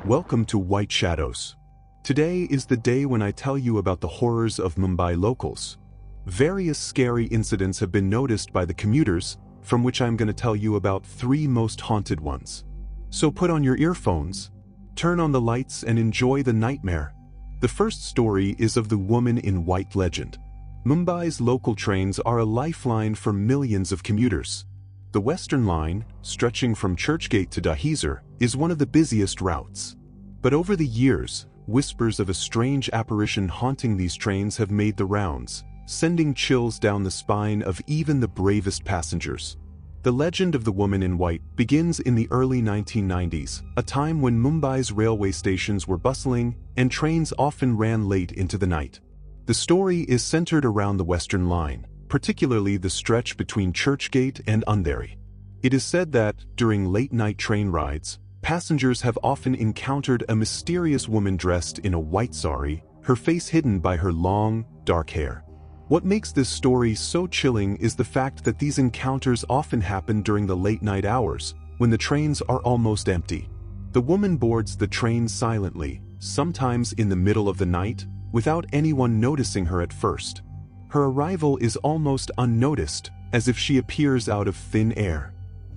Welcome to White Shadows. Today is the day when I tell you about the horrors of Mumbai locals. Various scary incidents have been noticed by the commuters, from which I'm going to tell you about 3 most haunted ones. So put on your earphones, turn on the lights and enjoy the nightmare. The first story is of the woman in white legend. Mumbai's local trains are a lifeline for millions of commuters. The Western Line, stretching from Churchgate to Dahisar, is one of the busiest routes. But over the years, whispers of a strange apparition haunting these trains have made the rounds, sending chills down the spine of even the bravest passengers. The legend of the woman in white begins in the early 1990s, a time when Mumbai's railway stations were bustling and trains often ran late into the night. The story is centered around the Western Line, particularly the stretch between Churchgate and Andheri. It is said that, during late-night train rides, passengers have often encountered a mysterious woman dressed in a white sari, her face hidden by her long, dark hair. What makes this story so chilling is the fact that these encounters often happen during the late-night hours, when the trains are almost empty. The woman boards the train silently, sometimes in the middle of the night, without anyone noticing her at first. Her arrival is almost unnoticed, as if she appears out of thin air.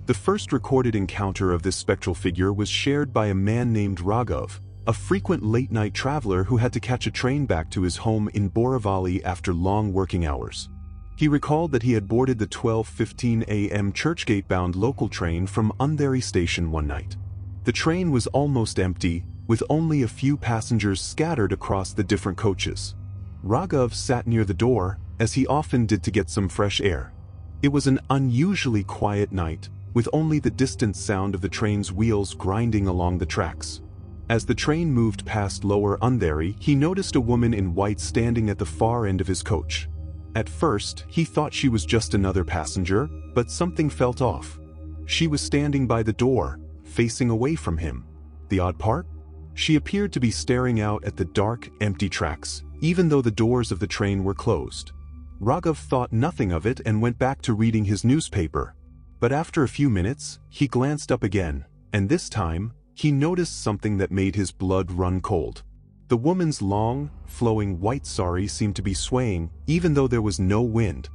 The first recorded encounter of this spectral figure was shared by a man named Raghav, a frequent late-night traveler who had to catch a train back to his home in Borivali after long working hours. He recalled that he had boarded the 12:15 a.m. Churchgate-bound local train from Andheri station one night. The train was almost empty, with only a few passengers scattered across the different coaches. Raghav sat near the door, as he often did, to get some fresh air. It was an unusually quiet night, with only the distant sound of the train's wheels grinding along the tracks. As the train moved past Lower Andheri, he noticed a woman in white standing at the far end of his coach. At first, he thought she was just another passenger, but something felt off. She was standing by the door, facing away from him. The odd part? She appeared to be staring out at the dark, empty tracks, even though the doors of the train were closed. Raghav thought nothing of it and went back to reading his newspaper. But after a few minutes, he glanced up again, and this time, he noticed something that made his blood run cold. The woman's long, flowing white sari seemed to be swaying, even though there was no wind.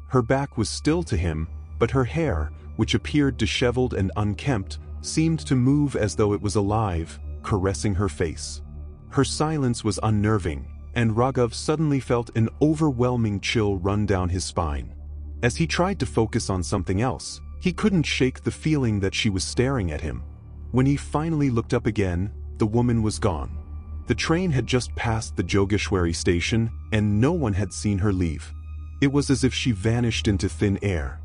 Her back was still to him, but her hair, which appeared disheveled and unkempt, seemed to move as though it was alive, caressing her face. Her silence was unnerving, and Raghav suddenly felt an overwhelming chill run down his spine. As he tried to focus on something else, he couldn't shake the feeling that she was staring at him. When he finally looked up again, the woman was gone. The train had just passed the Jogeshwari station, and no one had seen her leave. It was as if she vanished into thin air.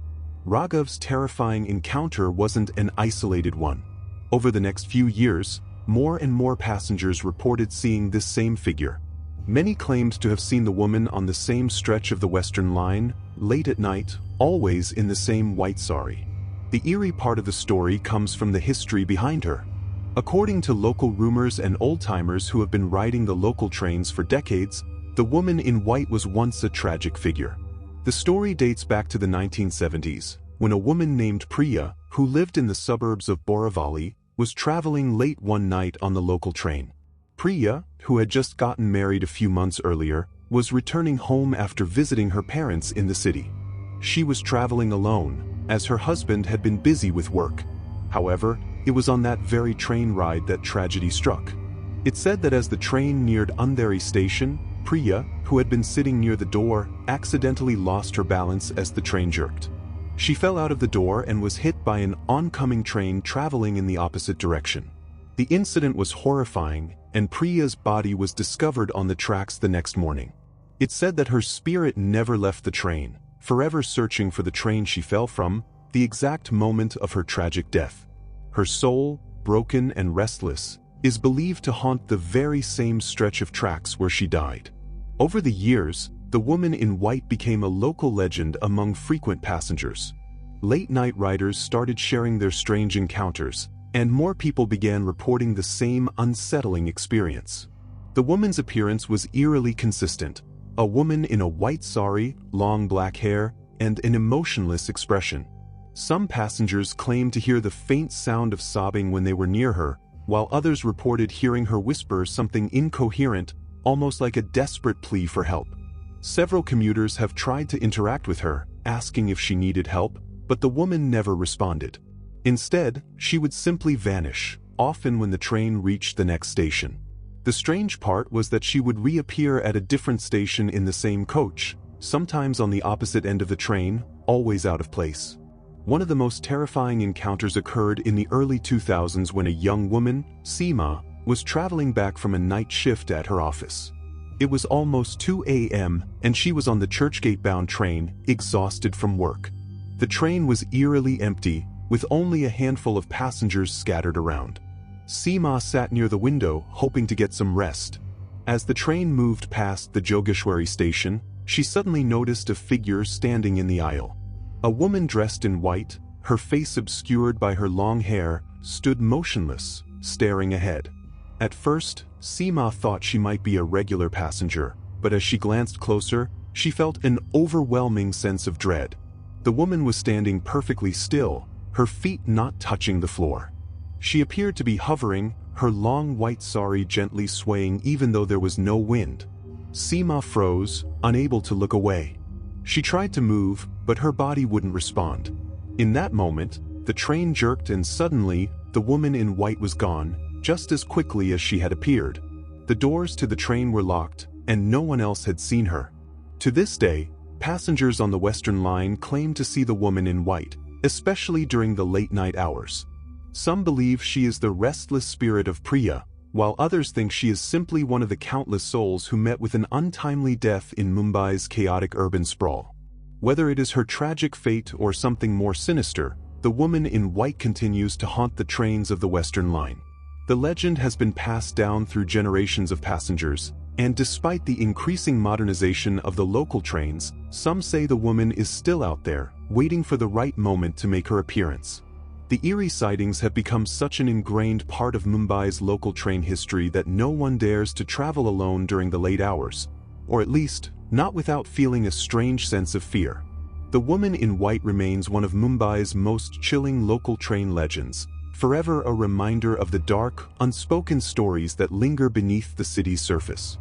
Raghav's terrifying encounter wasn't an isolated one. Over the next few years, more and more passengers reported seeing this same figure. Many claimed to have seen the woman on the same stretch of the Western Line, late at night, always in the same white sari. The eerie part of the story comes from the history behind her. According to local rumors and old-timers who have been riding the local trains for decades, the woman in white was once a tragic figure. The story dates back to the 1970s, when a woman named Priya, who lived in the suburbs of Borivali, was traveling late one night on the local train. Priya, who had just gotten married a few months earlier, was returning home after visiting her parents in the city. She was traveling alone, as her husband had been busy with work. However, it was on that very train ride that tragedy struck. It said that as the train neared Andheri station, Priya, who had been sitting near the door, accidentally lost her balance as the train jerked. She fell out of the door and was hit by an oncoming train traveling in the opposite direction. The incident was horrifying, and Priya's body was discovered on the tracks the next morning. It said that her spirit never left the train, forever searching for the train she fell from, the exact moment of her tragic death. Her soul, broken and restless, is believed to haunt the very same stretch of tracks where she died. Over the years, the woman in white became a local legend among frequent passengers. Late-night riders started sharing their strange encounters, and more people began reporting the same unsettling experience. The woman's appearance was eerily consistent: a woman in a white sari, long black hair, and an emotionless expression. Some passengers claimed to hear the faint sound of sobbing when they were near her, while others reported hearing her whisper something incoherent, almost like a desperate plea for help. Several commuters have tried to interact with her, asking if she needed help, but the woman never responded. Instead, she would simply vanish, often when the train reached the next station. The strange part was that she would reappear at a different station in the same coach, sometimes on the opposite end of the train, always out of place. One of the most terrifying encounters occurred in the early 2000s when a young woman, Seema, was traveling back from a night shift at her office. It was almost 2 a.m. and she was on the Churchgate-bound train, exhausted from work. The train was eerily empty, with only a handful of passengers scattered around. Seema sat near the window, hoping to get some rest. As the train moved past the Jogeshwari station, she suddenly noticed a figure standing in the aisle. A woman dressed in white, her face obscured by her long hair, stood motionless, staring ahead. At first, Seema thought she might be a regular passenger, but as she glanced closer, she felt an overwhelming sense of dread. The woman was standing perfectly still, her feet not touching the floor. She appeared to be hovering, her long white sari gently swaying even though there was no wind. Seema froze, unable to look away. She tried to move, but her body wouldn't respond. In that moment, the train jerked and suddenly, the woman in white was gone, just as quickly as she had appeared. The doors to the train were locked, and no one else had seen her. To this day, passengers on the Western Line claim to see the woman in white, especially during the late-night hours. Some believe she is the restless spirit of Priya, while others think she is simply one of the countless souls who met with an untimely death in Mumbai's chaotic urban sprawl. Whether it is her tragic fate or something more sinister, the woman in white continues to haunt the trains of the Western Line. The legend has been passed down through generations of passengers, and despite the increasing modernization of the local trains, some say the woman is still out there, waiting for the right moment to make her appearance. The eerie sightings have become such an ingrained part of Mumbai's local train history that no one dares to travel alone during the late hours, or at least, not without feeling a strange sense of fear. The woman in white remains one of Mumbai's most chilling local train legends, forever a reminder of the dark, unspoken stories that linger beneath the city's surface.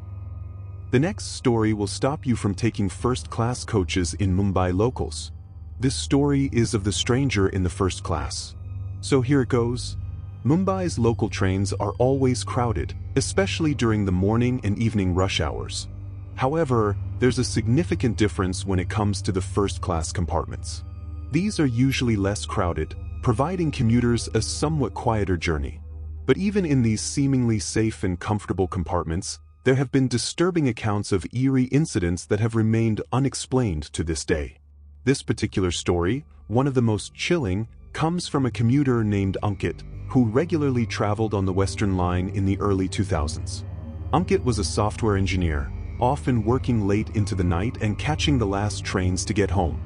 The next story will stop you from taking first-class coaches in Mumbai locals. This story is of the stranger in the first class. So here it goes. Mumbai's local trains are always crowded, especially during the morning and evening rush hours. However, there's a significant difference when it comes to the first-class compartments. These are usually less crowded, providing commuters a somewhat quieter journey. But even in these seemingly safe and comfortable compartments, there have been disturbing accounts of eerie incidents that have remained unexplained to this day. This particular story, one of the most chilling, comes from a commuter named Ankit, who regularly traveled on the Western Line in the early 2000s. Ankit was a software engineer, often working late into the night and catching the last trains to get home.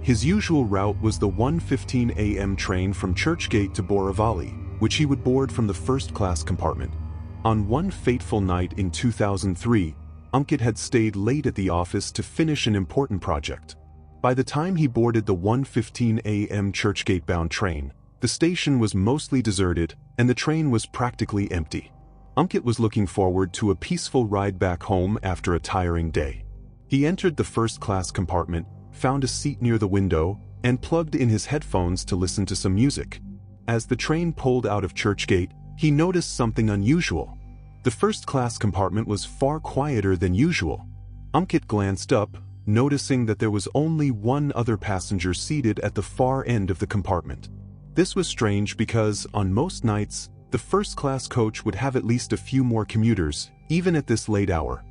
His usual route was the 1:15 a.m. train from Churchgate to Borivali, which he would board from the first-class compartment. On one fateful night in 2003, Ankit had stayed late at the office to finish an important project. By the time he boarded the 1:15 a.m. Churchgate-bound train, the station was mostly deserted and the train was practically empty. Ankit was looking forward to a peaceful ride back home after a tiring day. He entered the first-class compartment, found a seat near the window, and plugged in his headphones to listen to some music. As the train pulled out of Churchgate, he noticed something unusual. The first-class compartment was far quieter than usual. Ankit glanced up, noticing that there was only one other passenger seated at the far end of the compartment. This was strange because, on most nights, the first-class coach would have at least a few more commuters, even at this late hour.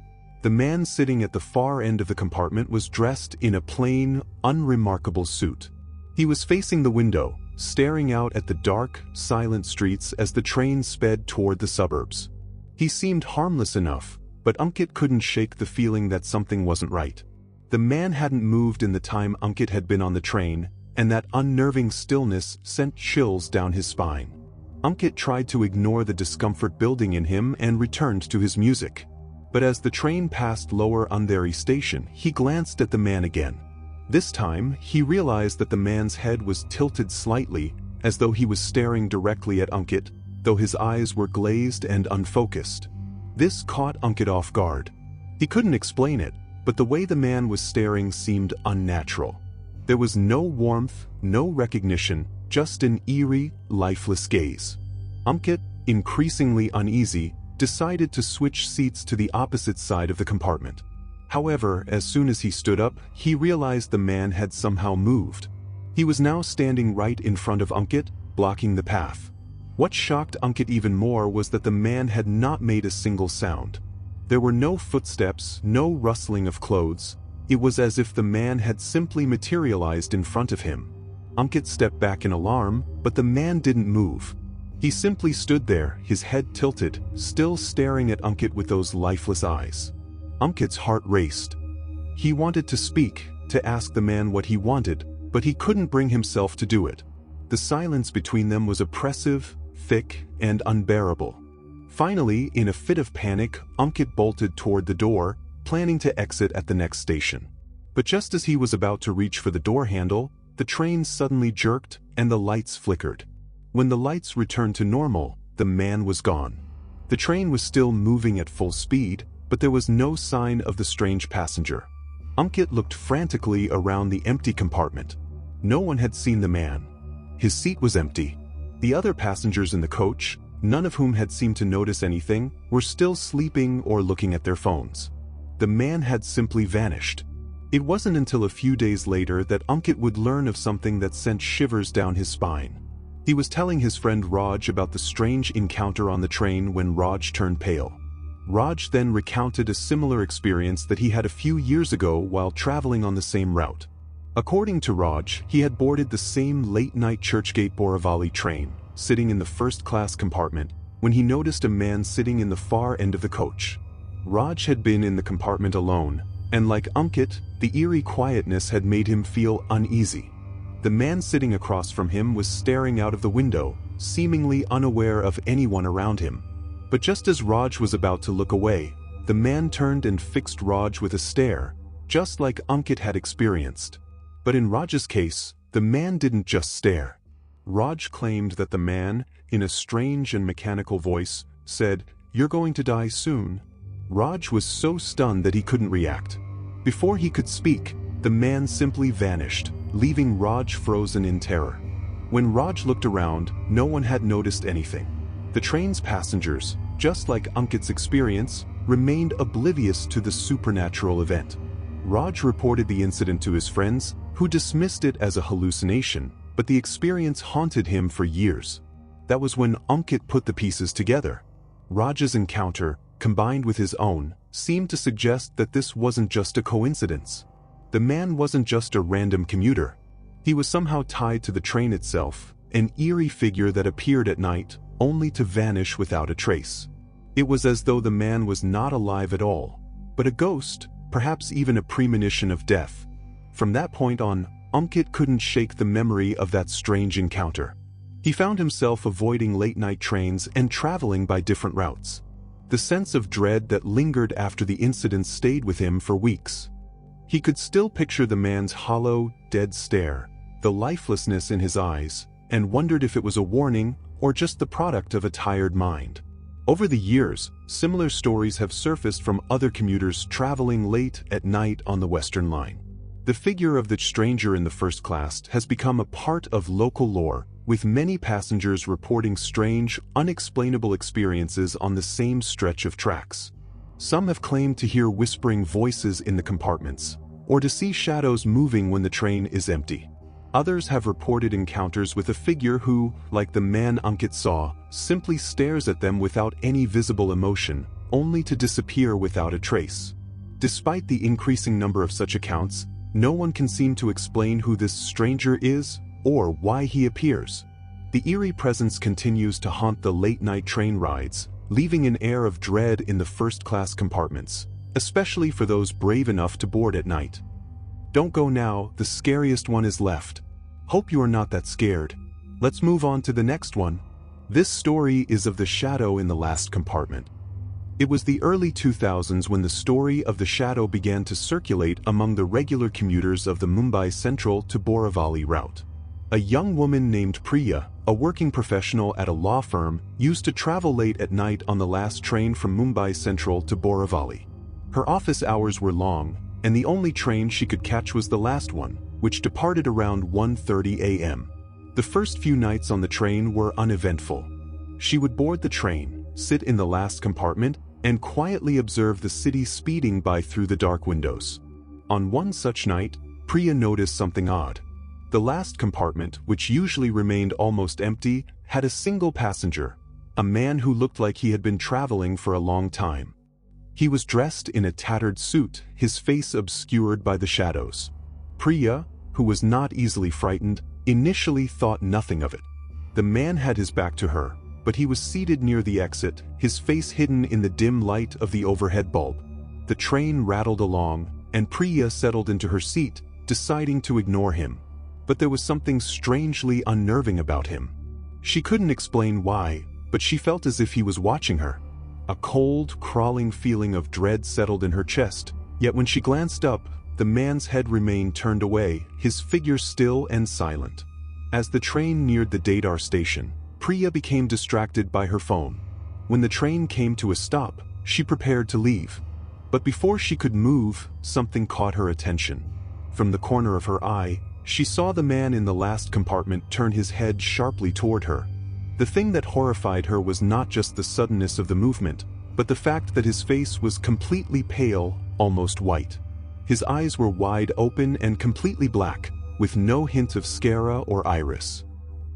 The man sitting at the far end of the compartment was dressed in a plain, unremarkable suit. He was facing the window, staring out at the dark, silent streets as the train sped toward the suburbs. He seemed harmless enough, but Ankit couldn't shake the feeling that something wasn't right. The man hadn't moved in the time Ankit had been on the train, and that unnerving stillness sent chills down his spine. Ankit tried to ignore the discomfort building in him and returned to his music. But as the train passed Lower Andheri station, he glanced at the man again. This time, he realized that the man's head was tilted slightly, as though he was staring directly at Ankit. though his eyes were glazed and unfocused. This caught Ankit off guard. He couldn't explain it, but the way the man was staring seemed unnatural. There was no warmth, no recognition, just an eerie, lifeless gaze. Ankit, increasingly uneasy, decided to switch seats to the opposite side of the compartment. However, as soon as he stood up, he realized the man had somehow moved. He was now standing right in front of Ankit, blocking the path. What shocked Ankit even more was that the man had not made a single sound. There were no footsteps, no rustling of clothes. It was as if the man had simply materialized in front of him. Ankit stepped back in alarm, but the man didn't move. He simply stood there, his head tilted, still staring at Ankit with those lifeless eyes. Ankit's heart raced. He wanted to speak, to ask the man what he wanted, but he couldn't bring himself to do it. The silence between them was oppressive, thick, and unbearable. Finally, in a fit of panic, Ankit bolted toward the door, planning to exit at the next station. But just as he was about to reach for the door handle, the train suddenly jerked and the lights flickered. When the lights returned to normal, the man was gone. The train was still moving at full speed, but there was no sign of the strange passenger. Ankit looked frantically around the empty compartment. No one had seen the man. His seat was empty. The other passengers in the coach, none of whom had seemed to notice anything, were still sleeping or looking at their phones. The man had simply vanished. It wasn't until a few days later that Ankit would learn of something that sent shivers down his spine. He was telling his friend Raj about the strange encounter on the train when Raj turned pale. Raj then recounted a similar experience that he had a few years ago while traveling on the same route. According to Raj, he had boarded the same late-night Churchgate Borivali train, sitting in the first-class compartment, when he noticed a man sitting in the far end of the coach. Raj had been in the compartment alone, and like Ankit, the eerie quietness had made him feel uneasy. The man sitting across from him was staring out of the window, seemingly unaware of anyone around him. But just as Raj was about to look away, the man turned and fixed Raj with a stare, just like Ankit had experienced. But in Raj's case, the man didn't just stare. Raj claimed that the man, in a strange and mechanical voice, said, "You're going to die soon." Raj was so stunned that he couldn't react. Before he could speak, the man simply vanished, leaving Raj frozen in terror. When Raj looked around, no one had noticed anything. The train's passengers, just like Ankit's experience, remained oblivious to the supernatural event. Raj reported the incident to his friends, who dismissed it as a hallucination, but the experience haunted him for years. That was when Ankit put the pieces together. Raj's encounter, combined with his own, seemed to suggest that this wasn't just a coincidence. The man wasn't just a random commuter. He was somehow tied to the train itself, an eerie figure that appeared at night, only to vanish without a trace. It was as though the man was not alive at all, but a ghost, perhaps even a premonition of death. From that point on, Ankit couldn't shake the memory of that strange encounter. He found himself avoiding late-night trains and traveling by different routes. The sense of dread that lingered after the incident stayed with him for weeks. He could still picture the man's hollow, dead stare, the lifelessness in his eyes, and wondered if it was a warning or just the product of a tired mind. Over the years, similar stories have surfaced from other commuters traveling late at night on the Western Line. The figure of the stranger in the first class has become a part of local lore, with many passengers reporting strange, unexplainable experiences on the same stretch of tracks. Some have claimed to hear whispering voices in the compartments, or to see shadows moving when the train is empty. Others have reported encounters with a figure who, like the man Ankit saw, simply stares at them without any visible emotion, only to disappear without a trace. Despite the increasing number of such accounts, no one can seem to explain who this stranger is or why he appears. The eerie presence continues to haunt the late-night train rides, leaving an air of dread in the first-class compartments, especially for those brave enough to board at night. Don't go now, the scariest one is left. Hope you are not that scared. Let's move on to the next one. This story is of the shadow in the last compartment. It was the early 2000s when the story of the shadow began to circulate among the regular commuters of the Mumbai Central to Borivali route. A young woman named Priya, a working professional at a law firm, used to travel late at night on the last train from Mumbai Central to Borivali. Her office hours were long, and the only train she could catch was the last one, which departed around 1:30 a.m. The first few nights on the train were uneventful. She would board the train, sit in the last compartment, and quietly observe the city speeding by through the dark windows. On one such night, Priya noticed something odd. The last compartment, which usually remained almost empty, had a single passenger, a man who looked like he had been traveling for a long time. He was dressed in a tattered suit, his face obscured by the shadows. Priya, who was not easily frightened, initially thought nothing of it. The man had his back to her, but he was seated near the exit, his face hidden in the dim light of the overhead bulb. The train rattled along, and Priya settled into her seat, deciding to ignore him. But there was something strangely unnerving about him. She couldn't explain why, but she felt as if he was watching her. A cold, crawling feeling of dread settled in her chest, yet when she glanced up, the man's head remained turned away, his figure still and silent. As the train neared the Dadar station, Priya became distracted by her phone. When the train came to a stop, she prepared to leave. But before she could move, something caught her attention. From the corner of her eye, she saw the man in the last compartment turn his head sharply toward her. The thing that horrified her was not just the suddenness of the movement, but the fact that his face was completely pale, almost white. His eyes were wide open and completely black, with no hint of sclera or iris.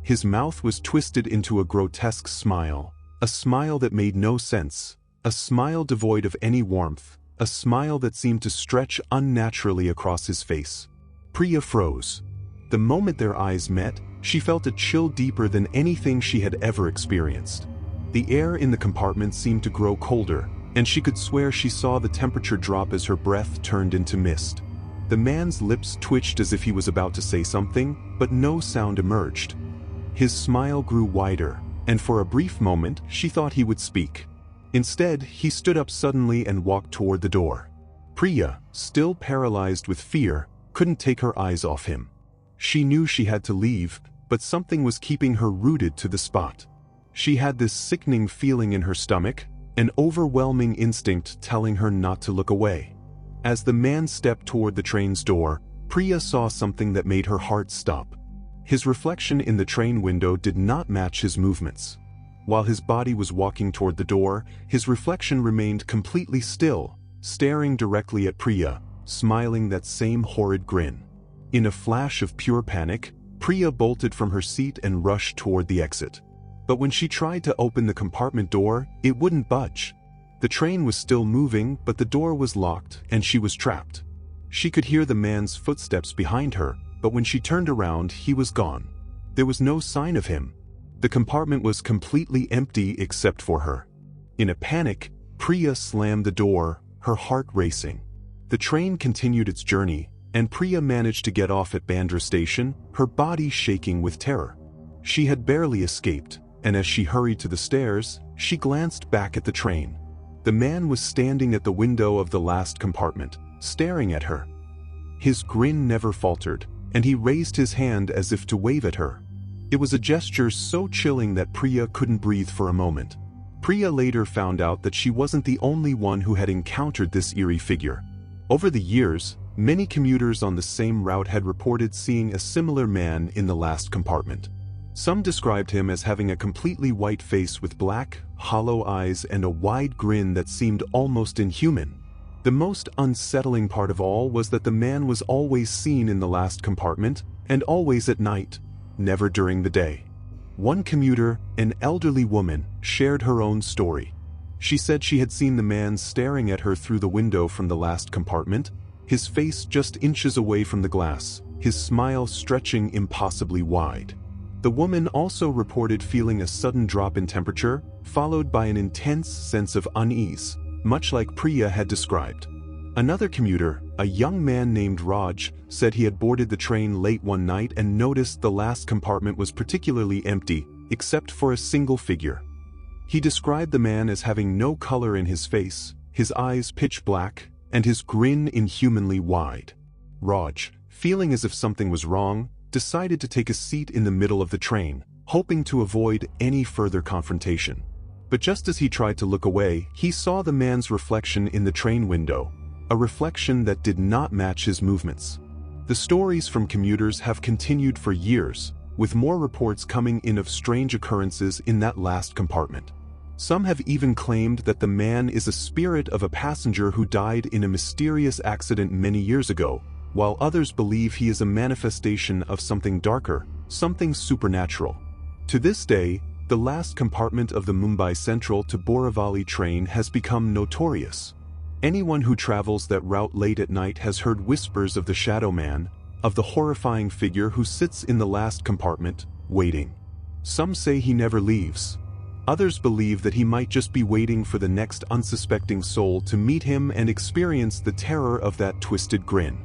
His mouth was twisted into a grotesque smile, a smile that made no sense, a smile devoid of any warmth, a smile that seemed to stretch unnaturally across his face. Priya froze. The moment their eyes met, she felt a chill deeper than anything she had ever experienced. The air in the compartment seemed to grow colder, and she could swear she saw the temperature drop as her breath turned into mist. The man's lips twitched as if he was about to say something, but no sound emerged. His smile grew wider, and for a brief moment she thought he would speak. Instead, he stood up suddenly and walked toward the door. Priya, still paralyzed with fear, couldn't take her eyes off him. She knew she had to leave, but something was keeping her rooted to the spot. She had this sickening feeling in her stomach, an overwhelming instinct telling her not to look away. As the man stepped toward the train's door, Priya saw something that made her heart stop. His reflection in the train window did not match his movements. While his body was walking toward the door, his reflection remained completely still, staring directly at Priya, smiling that same horrid grin. In a flash of pure panic, Priya bolted from her seat and rushed toward the exit. But when she tried to open the compartment door, it wouldn't budge. The train was still moving, but the door was locked, and she was trapped. She could hear the man's footsteps behind her, but when she turned around, he was gone. There was no sign of him. The compartment was completely empty except for her. In a panic, Priya slammed the door, her heart racing. The train continued its journey, and Priya managed to get off at Bandra station, her body shaking with terror. She had barely escaped, and as she hurried to the stairs, she glanced back at the train. The man was standing at the window of the last compartment, staring at her. His grin never faltered, and he raised his hand as if to wave at her. It was a gesture so chilling that Priya couldn't breathe for a moment. Priya later found out that she wasn't the only one who had encountered this eerie figure. Over the years, many commuters on the same route had reported seeing a similar man in the last compartment. Some described him as having a completely white face with black, hollow eyes and a wide grin that seemed almost inhuman. The most unsettling part of all was that the man was always seen in the last compartment, and always at night, never during the day. One commuter, an elderly woman, shared her own story. She said she had seen the man staring at her through the window from the last compartment, his face just inches away from the glass, his smile stretching impossibly wide. The woman also reported feeling a sudden drop in temperature, followed by an intense sense of unease, much like Priya had described. Another commuter, a young man named Raj, said he had boarded the train late one night and noticed the last compartment was particularly empty, except for a single figure. He described the man as having no color in his face, his eyes pitch black, and his grin inhumanly wide. Raj, feeling as if something was wrong, decided to take a seat in the middle of the train, hoping to avoid any further confrontation. But just as he tried to look away, he saw the man's reflection in the train window, a reflection that did not match his movements. The stories from commuters have continued for years, with more reports coming in of strange occurrences in that last compartment. Some have even claimed that the man is a spirit of a passenger who died in a mysterious accident many years ago, while others believe he is a manifestation of something darker, something supernatural. To this day, the last compartment of the Mumbai Central to Borivali train has become notorious. Anyone who travels that route late at night has heard whispers of the shadow man, of the horrifying figure who sits in the last compartment, waiting. Some say he never leaves. Others believe that he might just be waiting for the next unsuspecting soul to meet him and experience the terror of that twisted grin.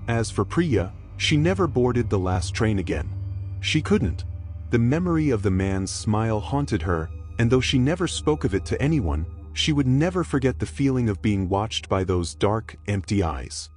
As for Priya, she never boarded the last train again. She couldn't. The memory of the man's smile haunted her, and though she never spoke of it to anyone, she would never forget the feeling of being watched by those dark, empty eyes.